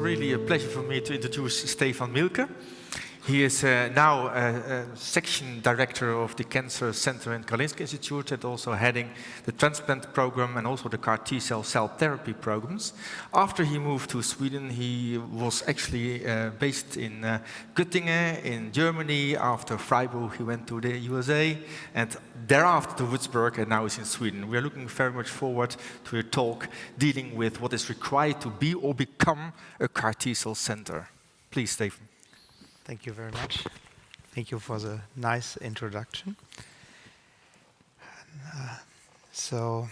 really a pleasure for me to introduce Stephan Mielke. He is now a section director of the Cancer Center in Karolinska Institute and also heading the transplant program and also the CAR T-cell cell therapy programs. After he moved to Sweden, he was actually based in Göttingen in Germany. After Freiburg, he went to the USA and thereafter to Würzburg, and now he's in Sweden. We are looking very much forward to a talk dealing with what is required to be or become a CAR T-cell center. Please, Stephan. Thank you very much. Thank you for the nice introduction. So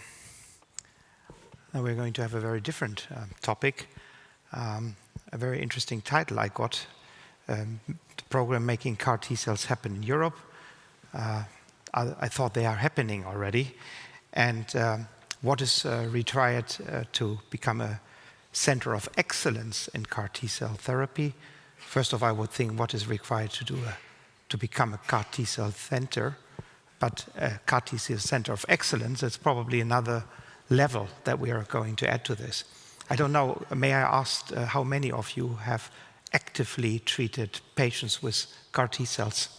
now we're going to have a very different topic, a very interesting title I got, the program Making CAR T-cells Happen in Europe. I thought they are happening already. And what is required to become a center of excellence in CAR T-cell therapy? First of all, I would think what is required to become a CAR T-cell center, but a CAR T-cell center of excellence, it's probably another level that we are going to add to this. I don't know, may I ask how many of you have actively treated patients with CAR T-cells?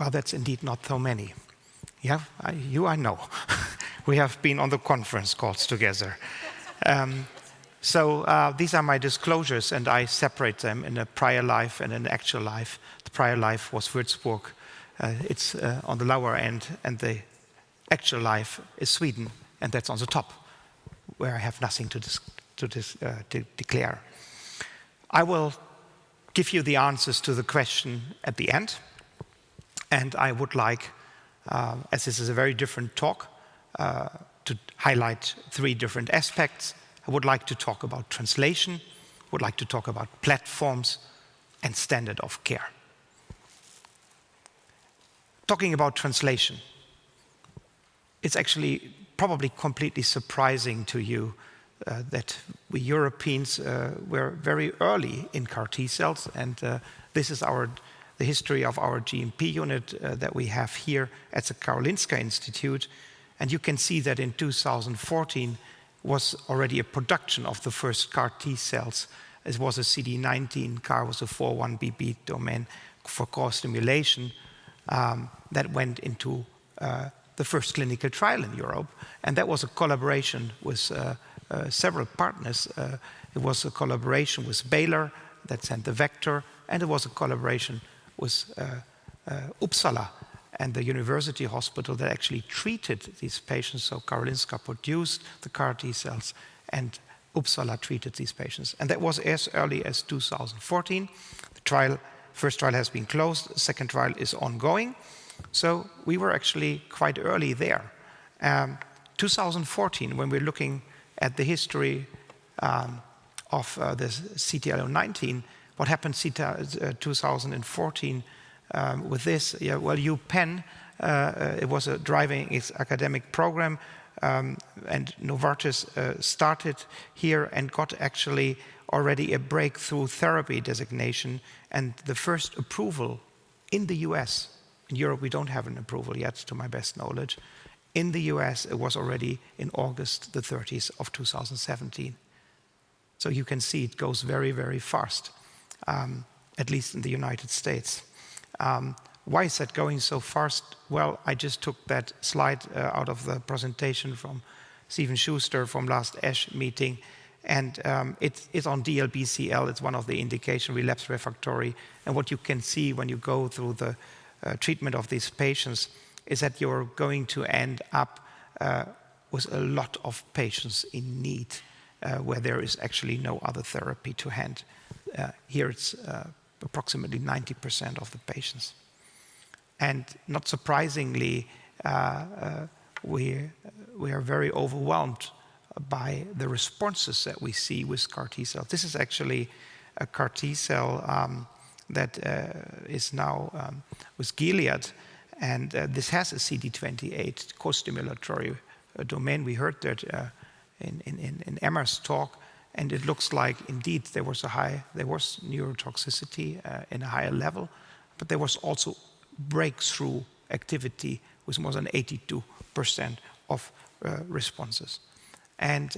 Well, that's indeed not so many. Yeah, I know. We have been on the conference calls together. So these are my disclosures, and I separate them in a prior life and an actual life. The prior life was Würzburg. It's on the lower end, and the actual life is Sweden, and that's on the top, where I have nothing to declare. I will give you the answers to the question at the end, and I would like, as this is a very different talk, to highlight 3 different aspects. I would like to talk about translation, would like to talk about platforms and standard of care. Talking about translation, it's actually probably completely surprising to you that we Europeans were very early in CAR T-cells, and this is the history of our GMP unit that we have here at the Karolinska Institute. And you can see that in 2014, was already a production of the first CAR T-cells. It was a CD19 CAR, was a 4-1BB domain for core stimulation that went into the first clinical trial in Europe. And that was a collaboration with several partners. It was a collaboration with Baylor that sent the vector, and it was a collaboration with Uppsala and the university hospital that actually treated these patients. So Karolinska produced the CAR T-cells and Uppsala treated these patients. And that was as early as 2014. The first trial has been closed, the second trial is ongoing. So we were actually quite early there. 2014, when we're looking at the history of the CTL19, what happened 2014 with this? Yeah, well, UPenn, it was driving its academic program, and Novartis started here and got actually already a breakthrough therapy designation and the first approval in the US. In Europe, we don't have an approval yet, to my best knowledge. In the US, it was already in August the 30th of 2017. So you can see it goes very, very fast, at least in the United States. Why is that going so fast? Well, I just took that slide out of the presentation from Stephen Schuster from last ASH meeting, and it's on DLBCL. It's one of the indication, relapse refractory. And what you can see when you go through the treatment of these patients is that you're going to end up with a lot of patients in need where there is actually no other therapy to hand. Here it's approximately 90% of the patients. And not surprisingly, we are very overwhelmed by the responses that we see with CAR T-cells. This is actually a CAR T-cell that is now with Gilead, and this has a CD28 co-stimulatory domain. We heard that in Emma's talk, and it looks like indeed there was neurotoxicity in a higher level, but there was also breakthrough activity with more than 82% of responses. And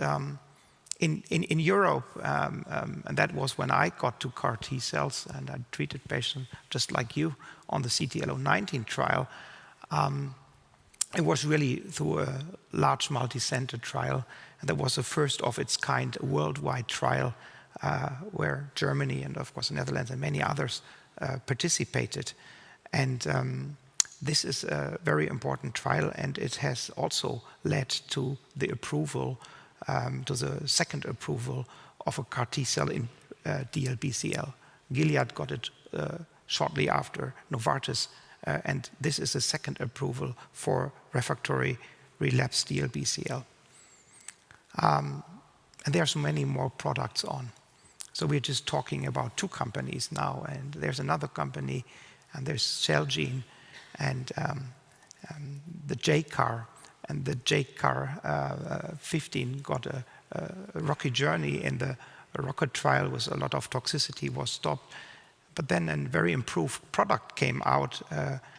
in Europe, and that was when I got to CAR T cells, and I treated patients just like you on the CTL019 trial. It was really through a large multi-center trial, and that was the first of its kind worldwide trial where Germany and of course the Netherlands and many others participated. And this is a very important trial, and it has also led to the approval, to the second approval of a CAR T cell in DLBCL. Gilead got it shortly after Novartis, and this is the second approval for refractory relapsed DLBCL. And there's many more products on. So we're just talking about 2 companies now, and there's another company, and there's Celgene, and the JCAR, and the JCAR 15 got a rocky journey in the rocket trial with a lot of toxicity, was stopped. But then a very improved product came out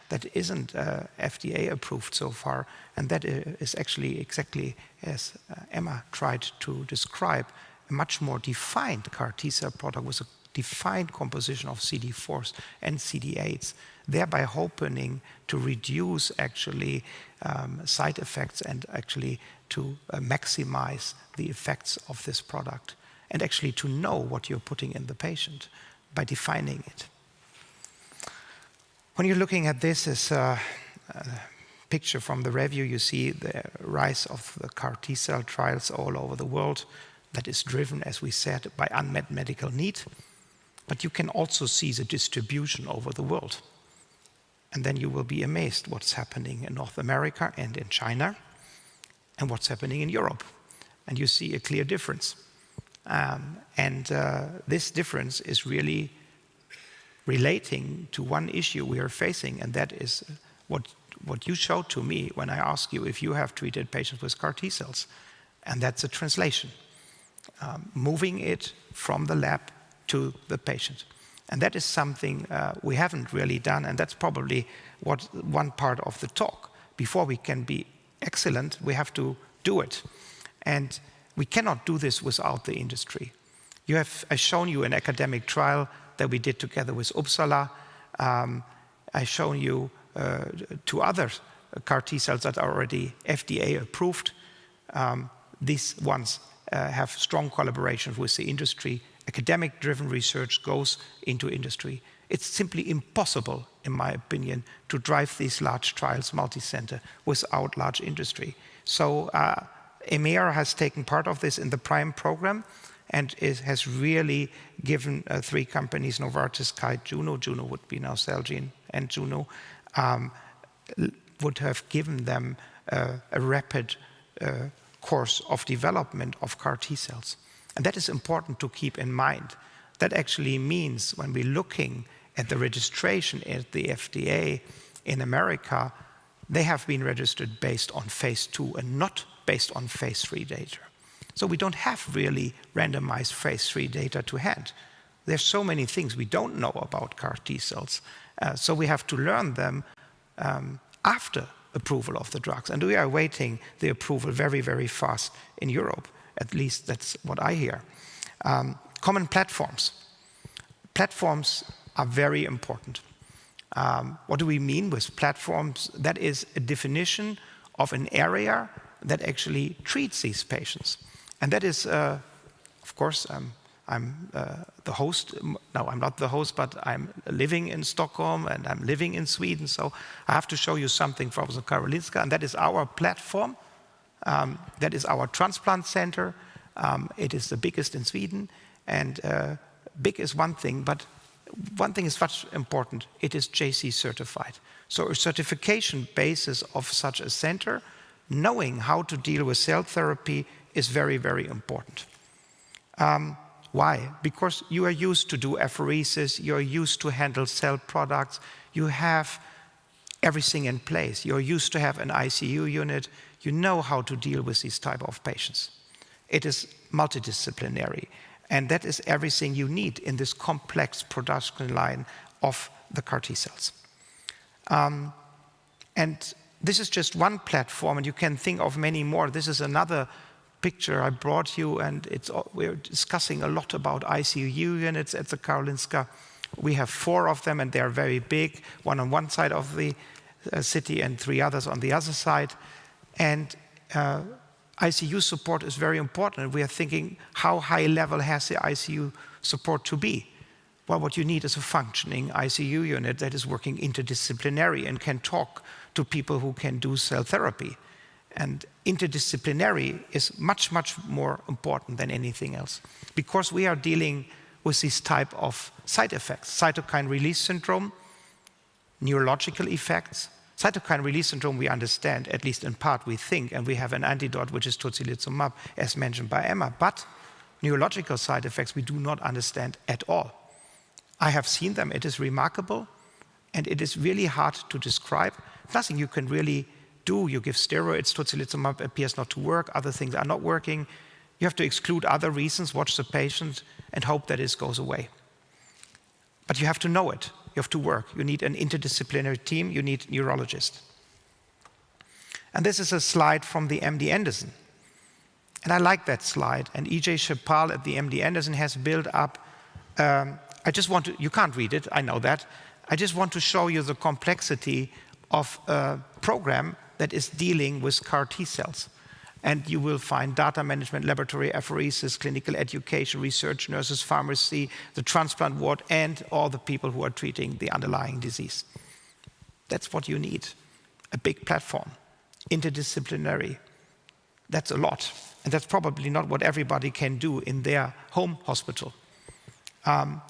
that isn't FDA approved so far, and that is actually exactly as Emma tried to describe, a much more defined CAR T cell product with a defined composition of CD4s and CD8s, thereby hoping to reduce actually side effects and actually to maximize the effects of this product, and actually to know what you're putting in the patient by defining it. When you're looking at this as a picture from the review, you see the rise of the CAR T cell trials all over the world that is driven, as we said, by unmet medical need. But you can also see the distribution over the world. And then you will be amazed what's happening in North America and in China and what's happening in Europe. And you see a clear difference. This difference is really relating to one issue we are facing, and that is what you showed to me when I asked you if you have treated patients with CAR T cells, and that's a translation, moving it from the lab to the patient. And that is something we haven't really done, and that's probably one part of the talk. Before we can be excellent, we have to do it. And we cannot do this without the industry. I've shown you an academic trial that we did together with Uppsala. I've shown you 2 other CAR T cells that are already FDA approved. These ones have strong collaboration with the industry. Academic-driven research goes into industry. It's simply impossible, in my opinion, to drive these large trials multi-center without large industry. So EMEA has taken part of this in the PRIME program, and it has really given 3 companies, Novartis, Kite, Juno would be now Celgene, and Juno, would have given them a rapid course of development of CAR T cells. And that is important to keep in mind. That actually means when we're looking at the registration at the FDA in America, they have been registered based on phase 2 and not based on phase 3 data. So we don't have really randomized phase 3 data to hand. There's so many things we don't know about CAR T cells. So we have to learn them after approval of the drugs. And we are awaiting the approval very, very fast in Europe. At least that's what I hear. Common platforms. Platforms are very important. What do we mean with platforms? That is a definition of an area that actually treats these patients. And that is, of course, I'm the host. No, I'm not the host, but I'm living in Stockholm and I'm living in Sweden. So I have to show you something from Karolinska, and that is our platform. That is our transplant center. It is the biggest in Sweden. And big is one thing, but one thing is much important. It is JC certified. So a certification basis of such a center, knowing how to deal with cell therapy, is very, very important. Why? Because you are used to do apheresis, you're used to handle cell products, you have everything in place. You're used to have an ICU unit, you know how to deal with these type of patients. It is multidisciplinary, and that is everything you need in this complex production line of the CAR T cells. And this is just one platform, and you can think of many more. This is another picture I brought you, and we're discussing a lot about ICU units at the Karolinska. We have 4 of them, and they are very big, one on one side of the city and 3 others on the other side. And ICU support is very important. We are thinking, how high level has the ICU support to be? Well, what you need is a functioning ICU unit that is working interdisciplinary and can talk to people who can do cell therapy. And interdisciplinary is much, much more important than anything else, because we are dealing with this type of side effects: cytokine release syndrome, neurological effects. Cytokine release syndrome we understand, at least in part we think, and we have an antidote, which is tocilizumab, as mentioned by Emma. But neurological side effects we do not understand at all. I have seen them. It is remarkable, and it is really hard to describe. Nothing you can really do. You give steroids, tocilizumab appears not to work, other things are not working. You have to exclude other reasons, watch the patient, and hope that it goes away. But you have to know it. You have to work. You need an interdisciplinary team. You need neurologists. And this is a slide from the MD Anderson. And I like that slide. And E.J. Chapal at the MD Anderson has built up, you can't read it, I know that. I just want to show you the complexity of a program that is dealing with CAR T cells. And you will find data management, laboratory apheresis, clinical education, research nurses, pharmacy, the transplant ward, and all the people who are treating the underlying disease. That's what you need, a big platform, interdisciplinary. That's a lot, and that's probably not what everybody can do in their home hospital. What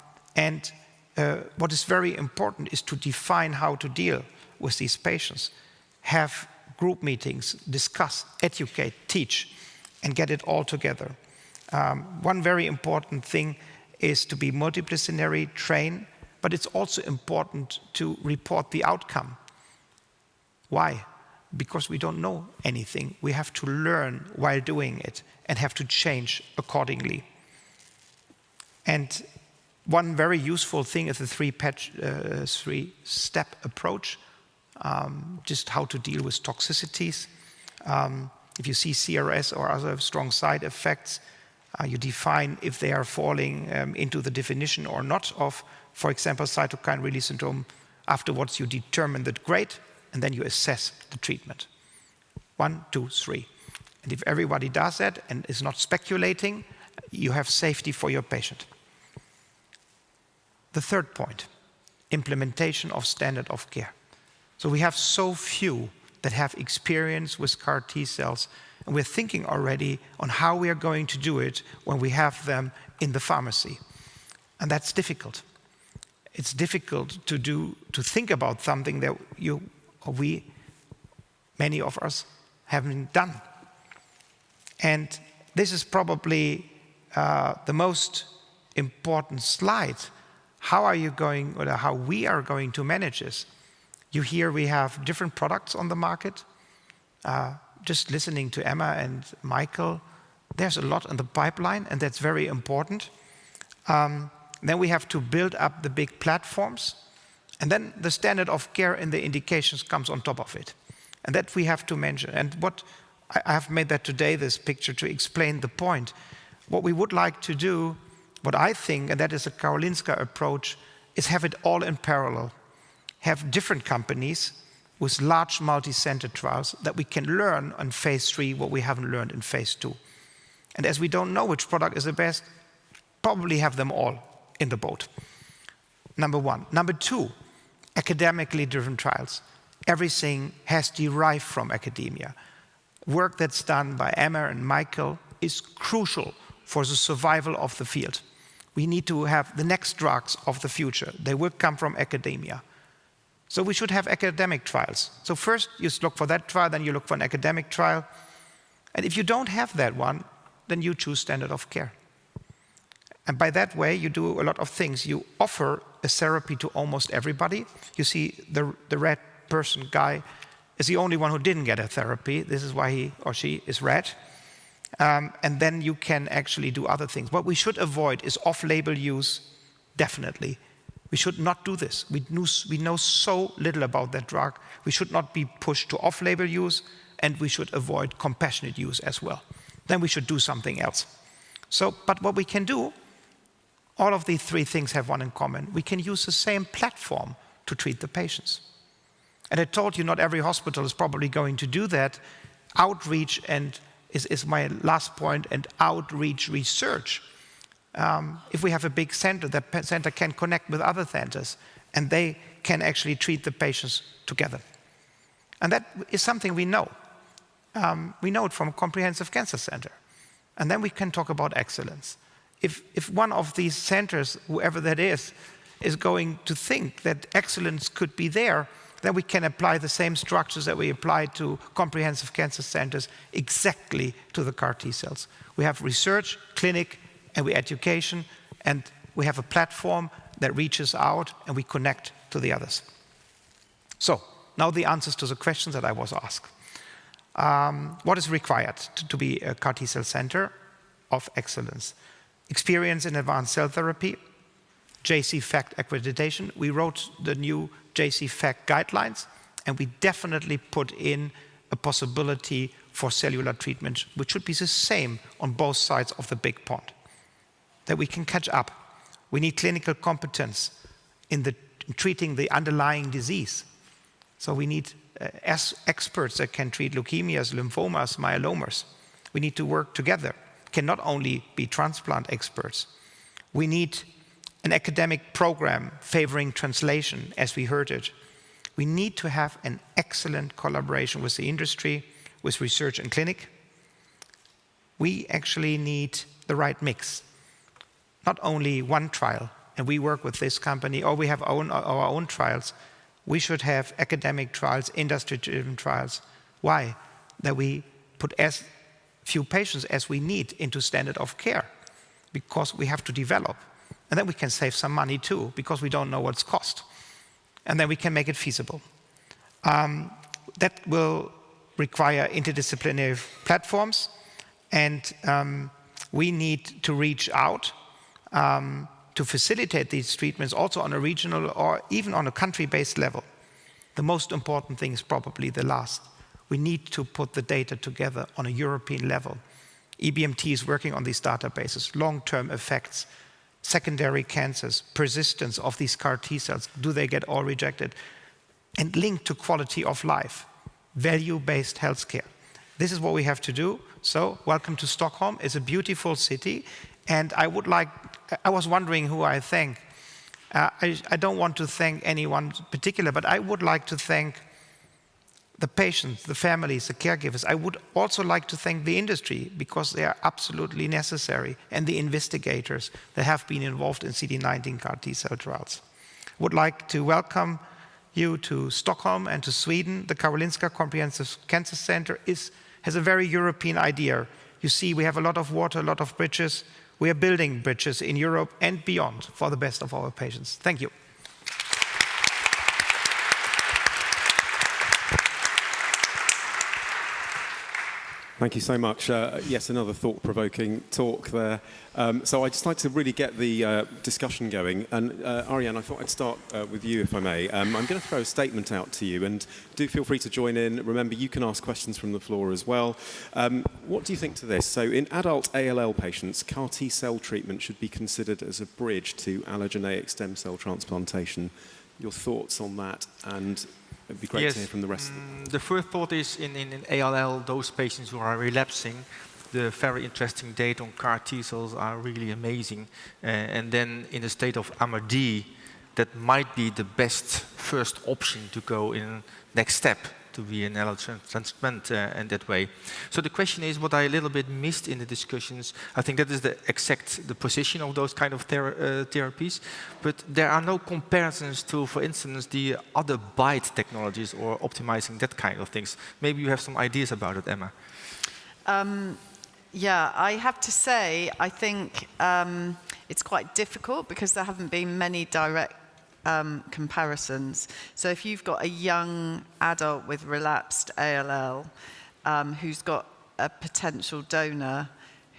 is very important is to define how to deal with these patients, have group meetings, discuss, educate, teach, and get it all together. One very important thing is to be multidisciplinary, train, but it's also important to report the outcome. Why? Because we don't know anything. We have to learn while doing it and have to change accordingly. And one very useful thing is the three-step approach. Just how to deal with toxicities. If you see CRS or other strong side effects, you define if they are falling into the definition or not of, for example, cytokine release syndrome. Afterwards, you determine the grade, and then you assess the treatment. 1, 2, 3. And if everybody does that and is not speculating, you have safety for your patient. The third point, implementation of standard of care. So we have so few that have experience with CAR T cells, and we're thinking already on how we are going to do it when we have them in the pharmacy. And that's difficult. It's difficult to think about something that many of us haven't done. And this is probably the most important slide. How we are going to manage this? You hear we have different products on the market. Just listening to Emma and Michael, there's a lot in the pipeline, and that's very important. Then we have to build up the big platforms, and then the standard of care and the indications comes on top of it. And that we have to mention. And what I have made that today, this picture, to explain the point. What we would like to do, what I think, and that is a Karolinska approach, is have it all in parallel. Have different companies with large multi-center trials that we can learn in phase 3 what we haven't learned in phase 2. And as we don't know which product is the best, probably have them all in the boat. Number 1. Number 2, academically driven trials. Everything has derived from academia. Work that's done by Emma and Michael is crucial for the survival of the field. We need to have the next drugs of the future. They will come from academia. So we should have academic trials. So first you look for that trial, then you look for an academic trial. And if you don't have that one, then you choose standard of care. And by that way, you do a lot of things. You offer a therapy to almost everybody. You see the red person guy is the only one who didn't get a therapy. This is why he or she is red. And then you can actually do other things. What we should avoid is off-label use, definitely. We should not do this. We know so little about that drug. We should not be pushed to off-label use, and we should avoid compassionate use as well. then we should do something else. So, but what we can do, all of these three things have one in common. We can use the same platform to treat the patients. And I told you not every hospital is probably going to do that. Outreach and is my last point, and outreach research. If we have a big center, that center can connect with other centers, and they can actually treat the patients together. And that is something we know. We know it from a comprehensive cancer center. And then we can talk about excellence. If one of these centers, whoever that is going to think that excellence could be there, then we can apply the same structures that we apply to comprehensive cancer centers exactly to the CAR T cells. We have research, clinic, and we education, and we have a platform that reaches out and we connect to the others. So, now the answers to the questions that I was asked. What is required to be a CAR T cell center of excellence? Experience in advanced cell therapy, JC-FACT accreditation. We wrote the new JC-FACT guidelines, and we definitely put in a possibility for cellular treatment, which should be the same on both sides of the big pond, that we can catch up. We need clinical competence in treating the underlying disease. So we need experts that can treat leukemias, lymphomas, myelomas. We need to work together. Can not only be transplant experts. We need an academic program favoring translation, as we heard it. We need to have an excellent collaboration with the industry, with research and clinic. We actually need the right mix. Not only one trial, and we work with this company, or we have our own trials. We should have academic trials, industry-driven trials. Why? That we put as few patients as we need into standard of care, because we have to develop. And then we can save some money too, because we don't know what's cost. And then we can make it feasible. That will require interdisciplinary platforms, and we need to reach out to facilitate these treatments also on a regional or even on a country-based level. The most important thing is probably the last. We need to put the data together on a European level. EBMT is working on these databases, long-term effects, secondary cancers, persistence of these CAR T cells, do they get all rejected? And linked to quality of life, value-based healthcare. This is what we have to do. So, welcome to Stockholm. It's a beautiful city. And I was wondering who I thank. I don't want to thank anyone particular, but I would like to thank the patients, the families, the caregivers. I would also like to thank the industry, because they are absolutely necessary, and the investigators that have been involved in CD19 CAR T cell trials. I would like to welcome you to Stockholm and to Sweden. The Karolinska Comprehensive Cancer Center has a very European idea. You see, we have a lot of water, a lot of bridges. We are building bridges in Europe and beyond for the best of our patients. Thank you. Thank you so much. Yes, another thought-provoking talk there. So I'd just like to really get the discussion going. And Ariane, I thought I'd start with you, if I may. I'm going to throw a statement out to you, and do feel free to join in. Remember, you can ask questions from the floor as well. What do you think to this? So in adult ALL patients, CAR T cell treatment should be considered as a bridge to allogeneic stem cell transplantation. Your thoughts on that? And it'd be great to hear from the rest of them. The first thought is in ALL, those patients who are relapsing, the very interesting data on CAR T cells are really amazing. And then in the state of MRD, that might be the best first option to go in next step, to be an allotransplant in that way. So the question is, what I a little bit missed in the discussions, I think that is the position of those kind of therapies, but there are no comparisons to, for instance, the other BiTE technologies or optimizing that kind of things. Maybe you have some ideas about it, Emma. Yeah, I have to say, I think it's quite difficult because there haven't been many direct comparisons. So if you've got a young adult with relapsed ALL who's got a potential donor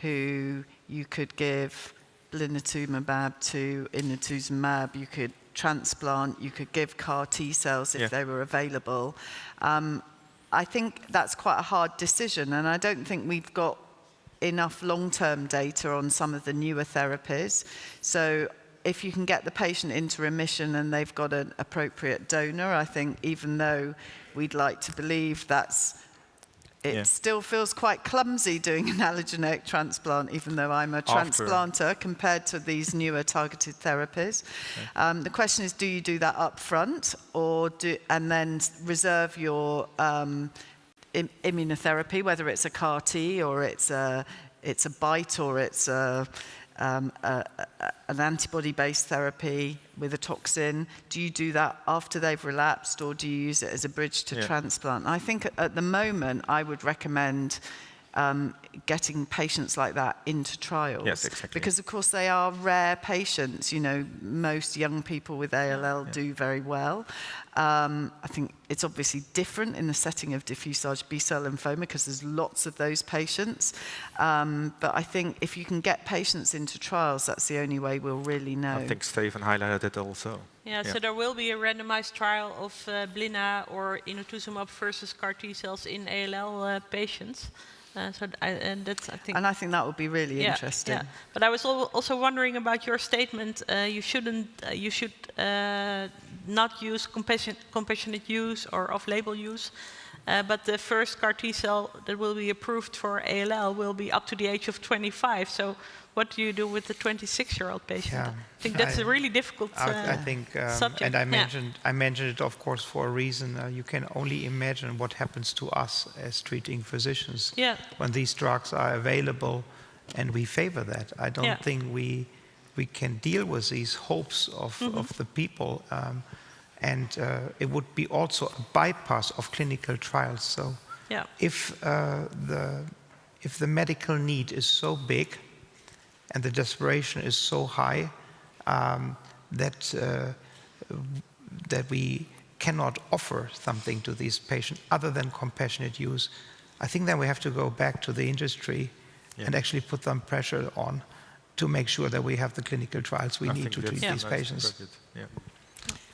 who you could give blinatumomab to inotuzumab, you could transplant, you could give CAR T cells if they were available. I think that's quite a hard decision, and I don't think we've got enough long-term data on some of the newer therapies. So if you can get the patient into remission and they've got an appropriate donor, I think even though we'd like to believe it still feels quite clumsy doing an allogeneic transplant, even though I'm a transplanter, compared to these newer targeted therapies. The question is, do you do that up front and then reserve your immunotherapy, whether it's a CAR T or it's a BiTE or it's an antibody-based therapy with a toxin? Do you do that after they've relapsed, or do you use it as a bridge to transplant? And I think at the moment I would recommend getting patients like that into trials. Yes, exactly. Because of course they are rare patients. You know, most young people with ALL do very well. I think it's obviously different in the setting of diffuse large B-cell lymphoma because there's lots of those patients. But I think if you can get patients into trials, that's the only way we'll really know. I think Stephan highlighted it also. Yeah, so there will be a randomized trial of blina or inotuzumab versus CAR T cells in ALL patients. I think that would be really interesting. Yeah. But I was also wondering about your statement. You should not use compassionate use or off-label use. But the first CAR T cell that will be approved for ALL will be up to the age of 25. So what do you do with the 26-year-old patient? Yeah. I think that's a really difficult subject. And I mentioned it, of course, for a reason. You can only imagine what happens to us as treating physicians when these drugs are available, and we favor that. I don't think we can deal with these hopes of the people. And it would be also a bypass of clinical trials. So if the medical need is so big and the desperation is so high that we cannot offer something to these patients other than compassionate use, I think then we have to go back to the industry and actually put some pressure on to make sure that we have the clinical trials we need to treat these patients.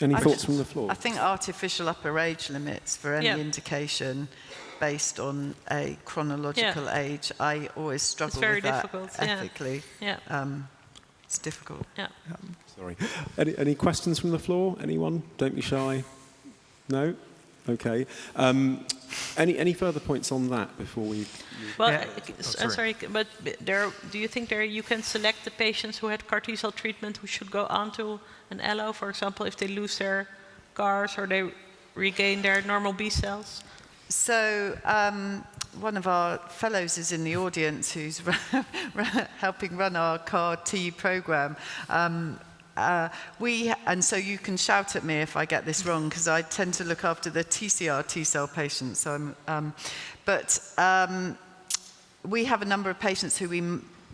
Any thoughts from the floor? I think artificial upper age limits for any indication based on a chronological age, I always struggle with that ethically. It's difficult. Sorry. Any questions from the floor? Anyone? Don't be shy. No? Okay. Any further points on that before we... Well, sorry, but do you think you can select the patients who had CAR T-cell treatment who should go on to an allo, for example, if they lose their CARs or they regain their normal B cells? So one of our fellows is in the audience who's helping run our CAR T program. And so you can shout at me if I get this wrong, because I tend to look after the TCR T-cell patients. So we have a number of patients who we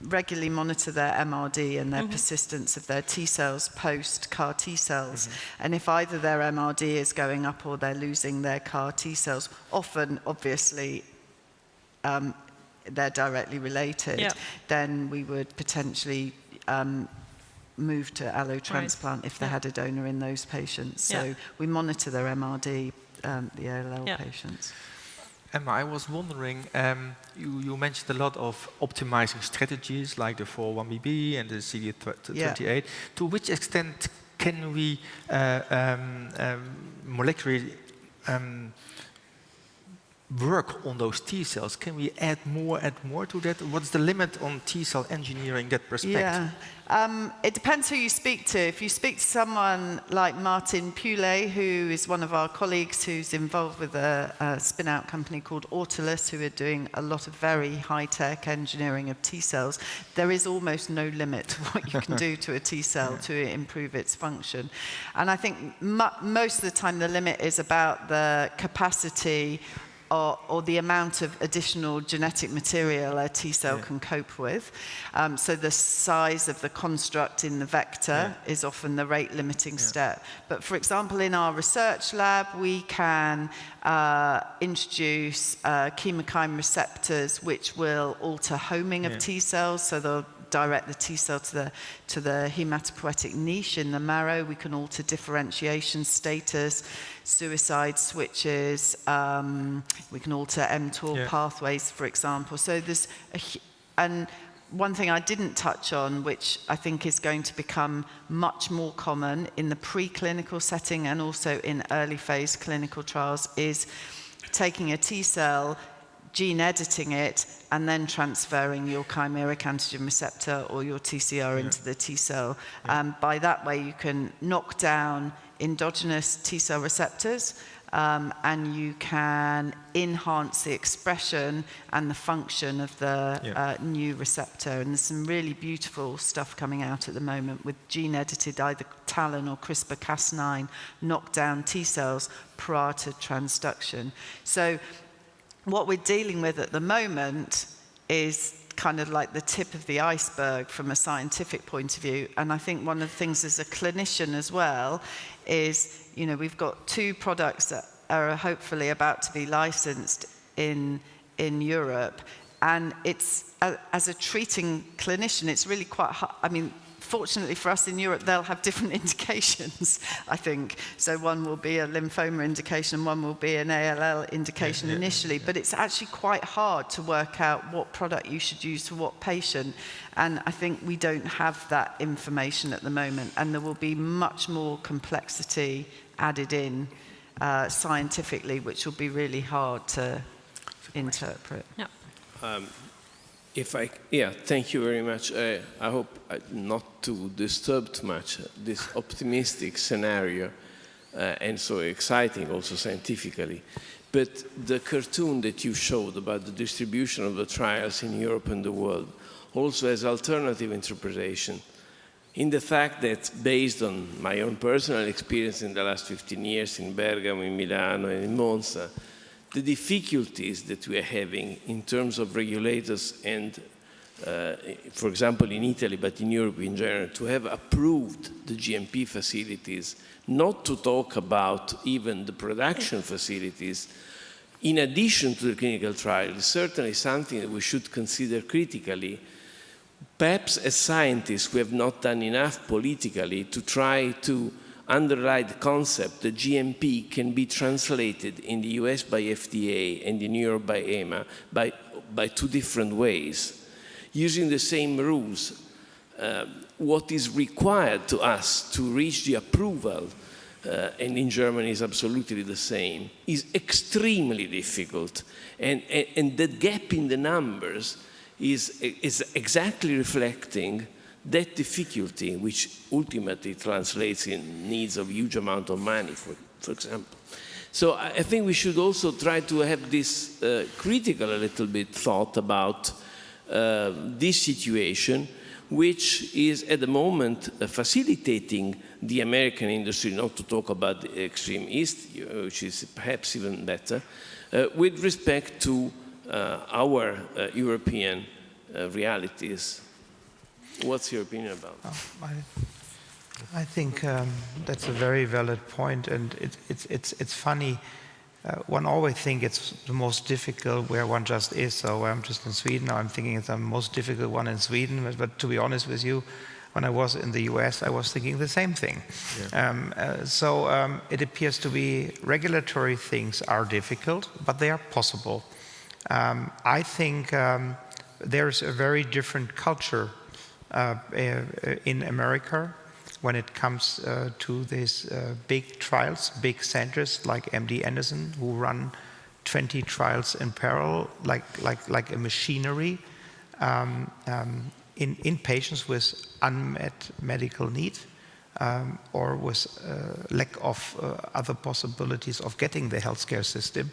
regularly monitor their MRD and their persistence of their T-cells post-CAR T-cells. And if either their MRD is going up or they're losing their CAR T-cells, often, obviously, they're directly related, then we would potentially move to allo transplant if they had a donor in those patients. So we monitor their MRD, the ALL patients. Emma, I was wondering, you mentioned a lot of optimizing strategies like the 4-1BB and the CD28. To which extent can we molecularly work on those T cells? Can we add more to that? What's the limit on T cell engineering that respect? It depends who you speak to. If you speak to someone like Martin Pule, who is one of our colleagues who's involved with a spin-out company called Autolus, who are doing a lot of very high-tech engineering of T cells, there is almost no limit to what you can do to a T cell to improve its function. And I think most of the time the limit is about the capacity or the amount of additional genetic material a T cell can cope with. So the size of the construct in the vector is often the rate limiting step. But for example, in our research lab, we can introduce chemokine receptors which will alter homing of T cells, so they'll direct the T cell to the hematopoietic niche in the marrow. We can alter differentiation status, suicide switches. We can alter mTOR pathways, for example. So there's And one thing I didn't touch on, which I think is going to become much more common in the preclinical setting and also in early phase clinical trials, is taking a T cell, gene editing it, and then transferring your chimeric antigen receptor or your TCR into the T cell. By that way, you can knock down endogenous T cell receptors, and you can enhance the expression and the function of the new receptor. And there's some really beautiful stuff coming out at the moment with gene-edited either TALEN or CRISPR-Cas9 knockdown T cells prior to transduction. So what we're dealing with at the moment is kind of like the tip of the iceberg from a scientific point of view. And I think one of the things as a clinician as well is, you know, we've got 2 products that are hopefully about to be licensed in Europe. And it's, as a treating clinician, it's really quite hard. I mean, fortunately for us in Europe, they'll have different indications, I think. So one will be a lymphoma indication, one will be an ALL indication initially, but it's actually quite hard to work out what product you should use for what patient. And I think we don't have that information at the moment, and there will be much more complexity added in scientifically, which will be really hard to interpret. Yeah. Thank you very much. I hope not to disturb too much this optimistic scenario and so exciting also scientifically. But the cartoon that you showed about the distribution of the trials in Europe and the world also has alternative interpretation in the fact that, based on my own personal experience in the last 15 years in Bergamo, in Milano, and in Monza, the difficulties that we are having in terms of regulators and, for example, in Italy, but in Europe in general, to have approved the GMP facilities, not to talk about even the production facilities, in addition to the clinical trial, is certainly something that we should consider critically. Perhaps as scientists, we have not done enough politically to try to underlie the concept that GMP can be translated in the US by FDA and in Europe by EMA by 2 different ways. Using the same rules, what is required to us to reach the approval, and in Germany is absolutely the same, is extremely difficult. And that gap in the numbers is exactly reflecting that difficulty, which ultimately translates in needs of huge amount of money, for example. So I think we should also try to have this critical a little bit thought about this situation, which is at the moment facilitating the American industry, not to talk about the extreme East, which is perhaps even better, with respect to our European realities. What's your opinion about that? I think that's a very valid point, and it's funny. One always thinks it's the most difficult where one just is. So I'm just in Sweden now. I'm thinking it's the most difficult one in Sweden. But to be honest with you, when I was in the US, I was thinking the same thing. Yeah. It appears to be regulatory things are difficult, but they are possible. I think there's a very different culture in America when it comes to these big trials, big centers like MD Anderson, who run 20 trials in parallel, like a machinery, in patients with unmet medical need or with lack of other possibilities of getting the healthcare system,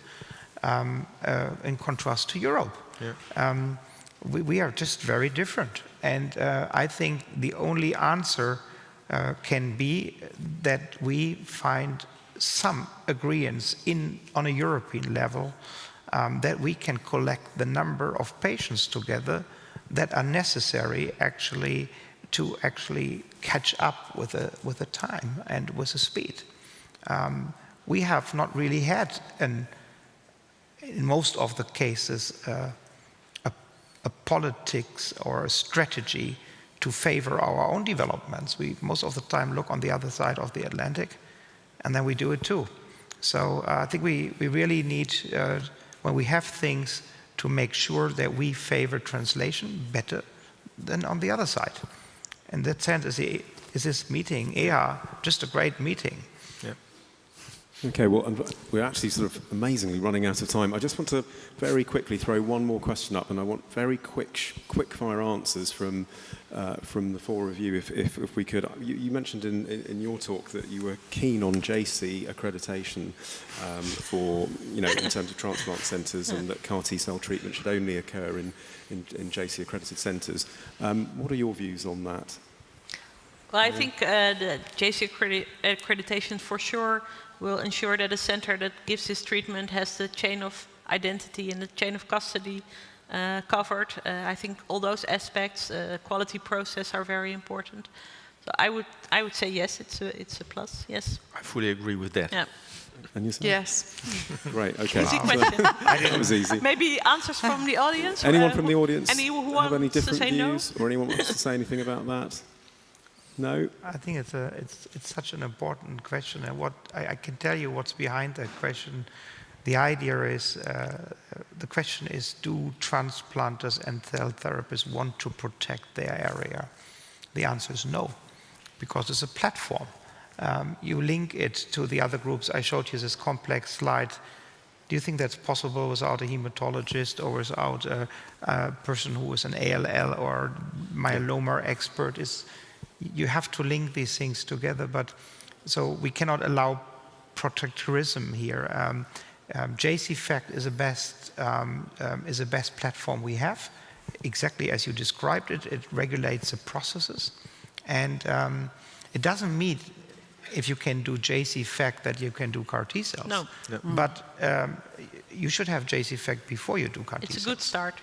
in contrast to Europe. Yeah. We are just very different. And I think the only answer can be that we find some agreements on a European level that we can collect the number of patients together that are necessary to catch up with the time and with the speed. We have not really had, in most of the cases, a politics or a strategy to favor our own developments. We most of the time look on the other side of the Atlantic, and then we do it too. So I think we really need, when we have things to make sure that we favor translation better than on the other side. In that sense, is this meeting, EHA, just a great meeting? Yeah. Okay, well, we're actually sort of amazingly running out of time. I just want to very quickly throw one more question up, and I want very quick-fire answers from the four of you, if we could. You mentioned in your talk that you were keen on JC accreditation for, in terms of transplant centres, and that CAR T-cell treatment should only occur in JC accredited centres. What are your views on that? Well, I think the JC accreditation for sure will ensure that a center that gives this treatment has the chain of identity and the chain of custody covered. I think all those aspects, quality process, are very important. So I would say yes, it's a plus. Yes. I fully agree with that. Yeah. And you say? Yes. Right. Okay. Easy question. That was easy. Maybe answers from the audience. Anyone from the audience who have any wants to different say views, no? or anyone wants to say anything about that? No. I think it's such an important question, and what I can tell you what's behind that question. The idea is, the question is, do transplanters and cell therapists want to protect their area? The answer is no, because it's a platform. You link it to the other groups. I showed you this complex slide. Do you think that's possible without a hematologist or without a person who is an ALL or myeloma expert? You have to link these things together, but so we cannot allow protectorism here. JCFACT is the best platform we have, exactly as you described it. It regulates the processes, and it doesn't mean if you can do JCFACT that you can do CAR T cells. No. But you should have JCFACT before you do CAR T cells. It's a good start.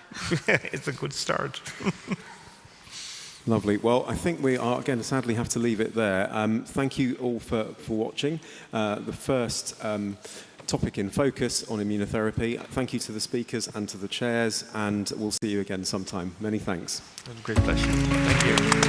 It's a good start. Lovely. Well, I think we are, again, sadly have to leave it there. Thank you all for watching. The first topic in focus on immunotherapy. Thank you to the speakers and to the chairs, and we'll see you again sometime. Many thanks. It was a great pleasure. Thank you.